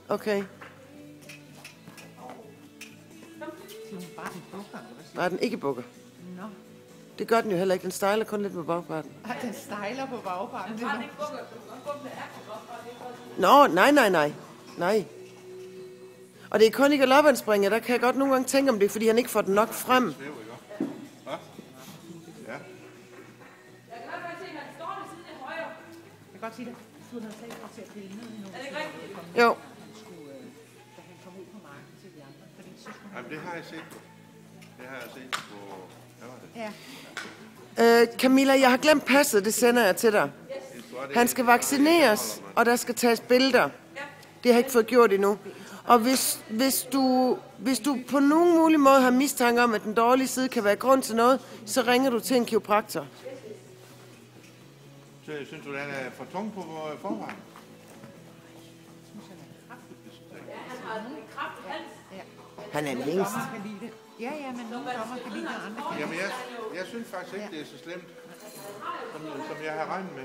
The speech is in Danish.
Okay. Nej, den ikke bukker. Nå. Det gør den jo heller ikke. Den stejler kun lidt med bagparten. Den stejler på bagparten. Nå, nej. Og det er kun i galopanspringer, der kan jeg godt nogle gange tænke om det, fordi han ikke får den nok frem. Ja. Jeg kan godt sige det. Du har talt til at pille ned endnu. Er det ikke rigtigt? Jo. Da han kom ud på marken til de andre. Fordi så skulle Jamen, det har jeg set. Det har jeg set på... Hvad var det? Ja. Camilla, jeg har glemt passet, det sender jeg til dig. Han skal vaccineres, og der skal tages billeder. Det har jeg ikke fået gjort endnu. Og hvis du på nogen mulig måde har mistanke om, at den dårlige side kan være grund til noget, så ringer du til en kiropraktor. Så synes du, den er for tung på forvejen? Han er en hængst. Ja, men nogle dommer kan lide det, andre kan. Jamen, jeg synes faktisk ikke, det er så slemt, som jeg har regnet med.